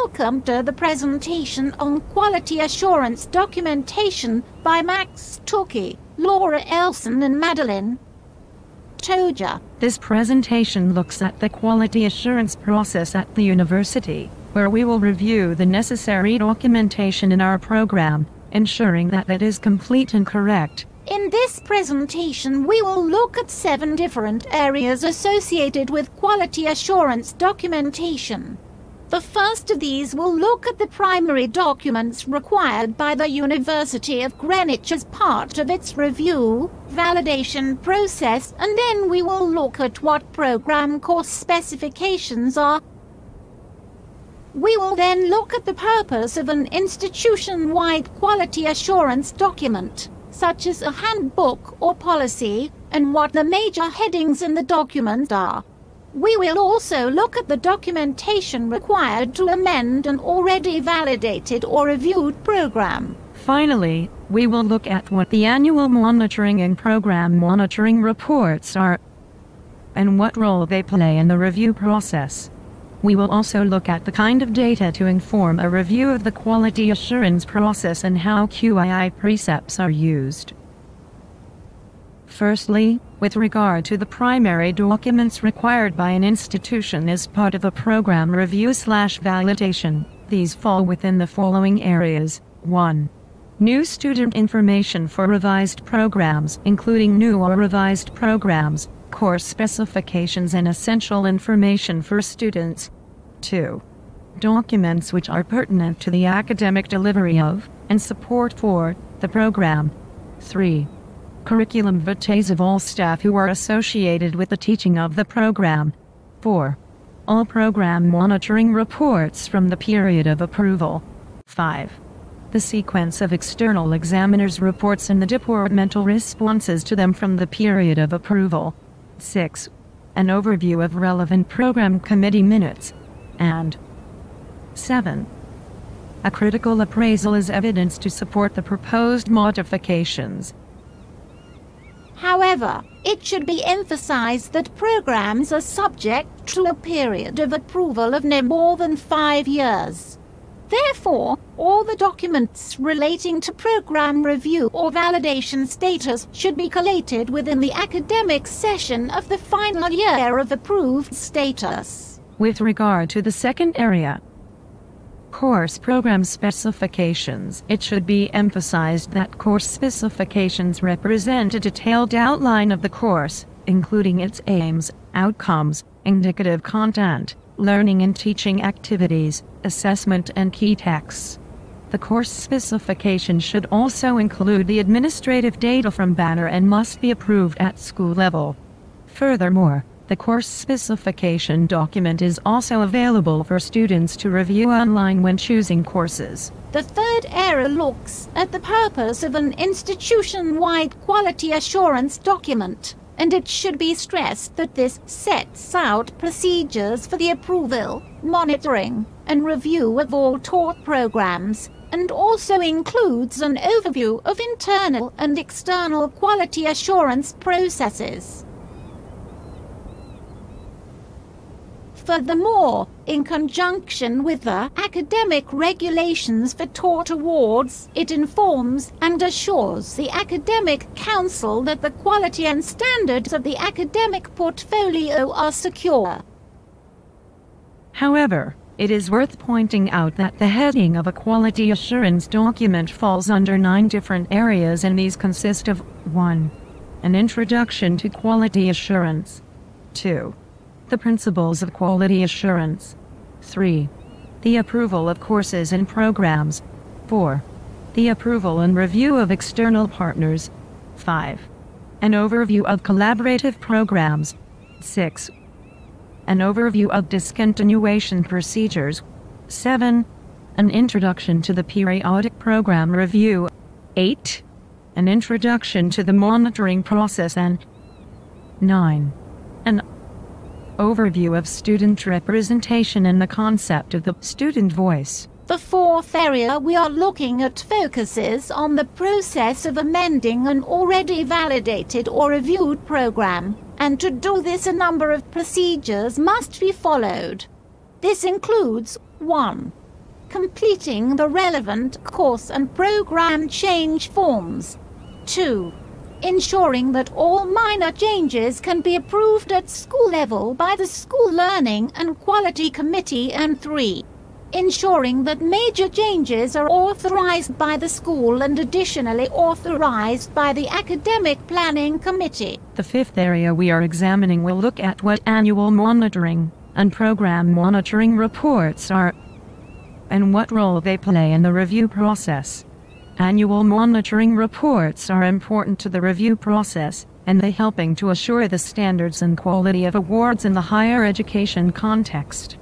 welcome to the presentation on Quality Assurance Documentation by Max Tookey, Laura, Elson and Madeline. Togher. This presentation looks at the quality assurance process at the university, where we will review the necessary documentation in our program, ensuring that it is complete and correct. In this presentation, we will look at 7 different areas associated with quality assurance documentation. The first of these will look at the primary documents required by the University of Greenwich as part of its review, validation process, and then we will look at what program course specifications are. We will then look at the purpose of an institution-wide quality assurance document, such as a handbook or policy, and what the major headings in the document are. We will also look at the documentation required to amend an already validated or reviewed program. Finally, we will look at what the annual monitoring and program monitoring reports are, and what role they play in the review process. We will also look at the kind of data to inform a review of the quality assurance process and how QAI precepts are used. Firstly, with regard to the primary documents required by an institution as part of a program review/validation, these fall within the following areas. 1. New student information for revised programs, including new or revised programs, course specifications and essential information for students. 2. Documents which are pertinent to the academic delivery of, and support for, the program. 3. Curriculum vitae of all staff who are associated with the teaching of the program. 4. All program monitoring reports from the period of approval. 5. The sequence of external examiners' reports and the departmental responses to them from the period of approval. 6. An overview of relevant program committee minutes. And 7. A critical appraisal as evidence to support the proposed modifications. However, it should be emphasized that programs are subject to a period of approval of no more than 5 years. Therefore, all the documents relating to program review or validation status should be collated within the academic session of the final year of approved status. With regard to the second area, course program specifications, it should be emphasized that course specifications represent a detailed outline of the course, including its aims, outcomes, indicative content, learning and teaching activities, assessment and key texts. The course specification should also include the administrative data from Banner and must be approved at school level. Furthermore, the course specification document is also available for students to review online when choosing courses. The third area looks at the purpose of an institution-wide quality assurance document, and it should be stressed that this sets out procedures for the approval, monitoring, and review of all taught programs, and also includes an overview of internal and external quality assurance processes. Furthermore, in conjunction with the academic regulations for taught awards, it informs and assures the academic council that the quality and standards of the academic portfolio are secure. However, it is worth pointing out that the heading of a quality assurance document falls under 9 different areas, and these consist of 1. An introduction to quality assurance. 2. The principles of quality assurance. 3. The approval of courses and programs. 4. The approval and review of external partners. 5. An overview of collaborative programs. 6. An overview of discontinuation procedures. 7. An introduction to the periodic program review. 8. An introduction to the monitoring process. And 9. An overview of student representation and the concept of the student voice. The fourth area we are looking at focuses on the process of amending an already validated or reviewed program, and to do this a number of procedures must be followed. This includes 1. completing the relevant course and program change forms. 2. Ensuring that all minor changes can be approved at school level by the School Learning and Quality Committee. And 3. Ensuring that major changes are authorized by the school and additionally authorized by the Academic Planning Committee. The fifth area we are examining will look at what annual monitoring and program monitoring reports are and what role they play in the review process. Annual monitoring reports are important to the review process, and they helping to assure the standards and quality of awards in the higher education context.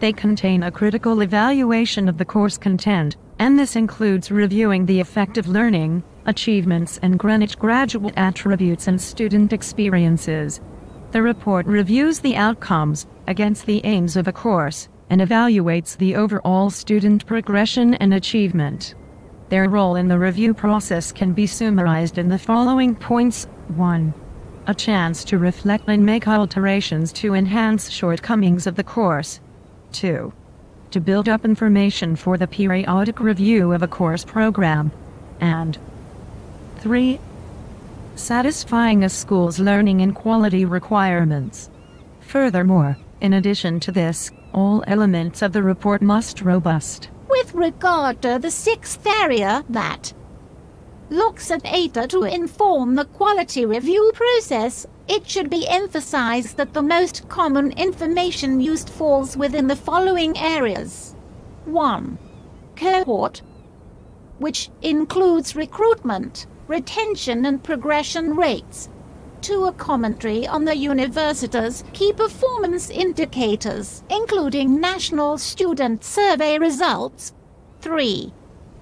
They contain a critical evaluation of the course content, and this includes reviewing the effective learning, achievements and graduate attributes and student experiences. The report reviews the outcomes against the aims of a course and evaluates the overall student progression and achievement. Their role in the review process can be summarized in the following points. 1. A chance to reflect and make alterations to enhance shortcomings of the course. 2. To build up information for the periodic review of a course program. And 3. Satisfying a school's learning and quality requirements. Furthermore, in addition to this, all elements of the report must be robust. With regard to the sixth area that looks at data to inform the quality review process, it should be emphasized that the most common information used falls within the following areas. 1. Cohort, which includes recruitment, retention and progression rates. 2. A commentary on the university's key performance indicators, including national student survey results. 3.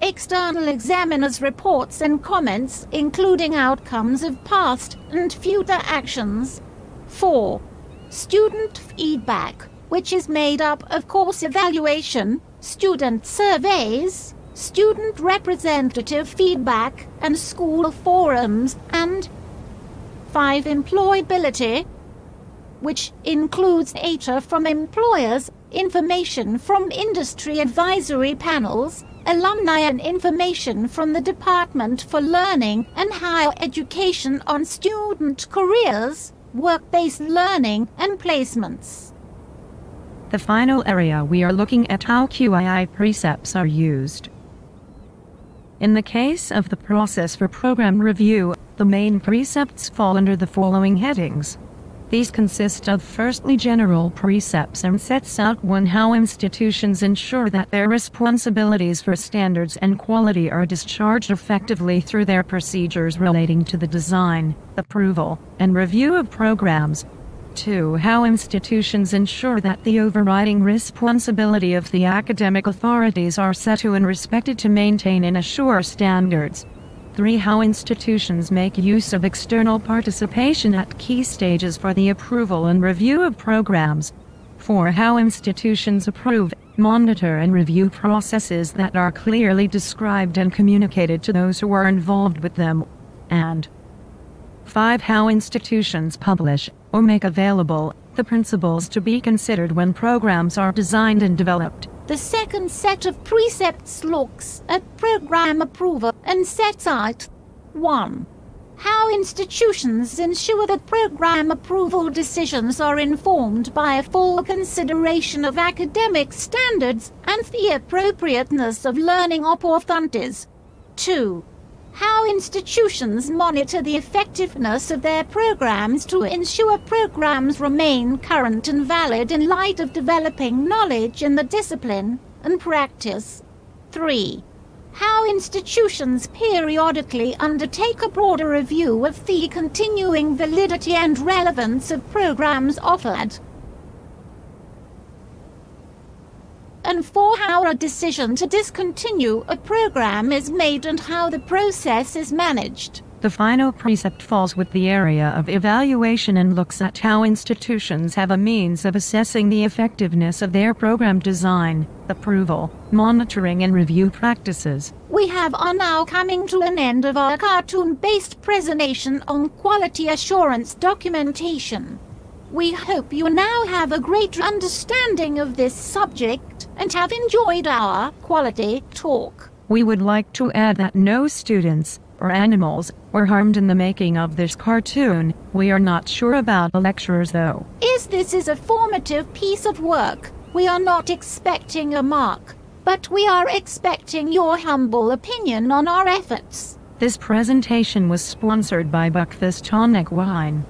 External examiners' reports and comments, including outcomes of past and future actions. 4. Student feedback, which is made up of course evaluation, student surveys, student representative feedback, and school forums. And 5. Employability, which includes data from employers, information from industry advisory panels, alumni and information from the Department for Learning and Higher Education on student careers, work-based learning and placements. The final area we are looking at how QII precepts are used. In the case of the process for program review, the main precepts fall under the following headings. These consist of firstly general precepts and sets out 1. How institutions ensure that their responsibilities for standards and quality are discharged effectively through their procedures relating to the design, approval, and review of programs. 2. How institutions ensure that the overriding responsibility of the academic authorities are set to and respected to maintain and assure standards. 3. How institutions make use of external participation at key stages for the approval and review of programs. 4. How institutions approve, monitor and review processes that are clearly described and communicated to those who are involved with them. And 5. How institutions publish or make available the principles to be considered when programs are designed and developed. The second set of precepts looks at program approval and sets out 1. How institutions ensure that program approval decisions are informed by a full consideration of academic standards and the appropriateness of learning opportunities. 2. How institutions monitor the effectiveness of their programs to ensure programs remain current and valid in light of developing knowledge in the discipline and practice. 3. How institutions periodically undertake a broader review of the continuing validity and relevance of programs offered. And 4. How a decision to discontinue a program is made and how the process is managed. The final precept falls with the area of evaluation and looks at how institutions have a means of assessing the effectiveness of their program design, approval, monitoring and review practices. We are now coming to an end of our cartoon-based presentation on quality assurance documentation. We hope you now have a greater understanding of this subject and have enjoyed our quality talk. We would like to add that no students or animals were harmed in the making of this cartoon. We are not sure about the lecturers though. This is a formative piece of work. We are not expecting a mark, but we are expecting your humble opinion on our efforts. This presentation was sponsored by Buckfast Tonic Wine.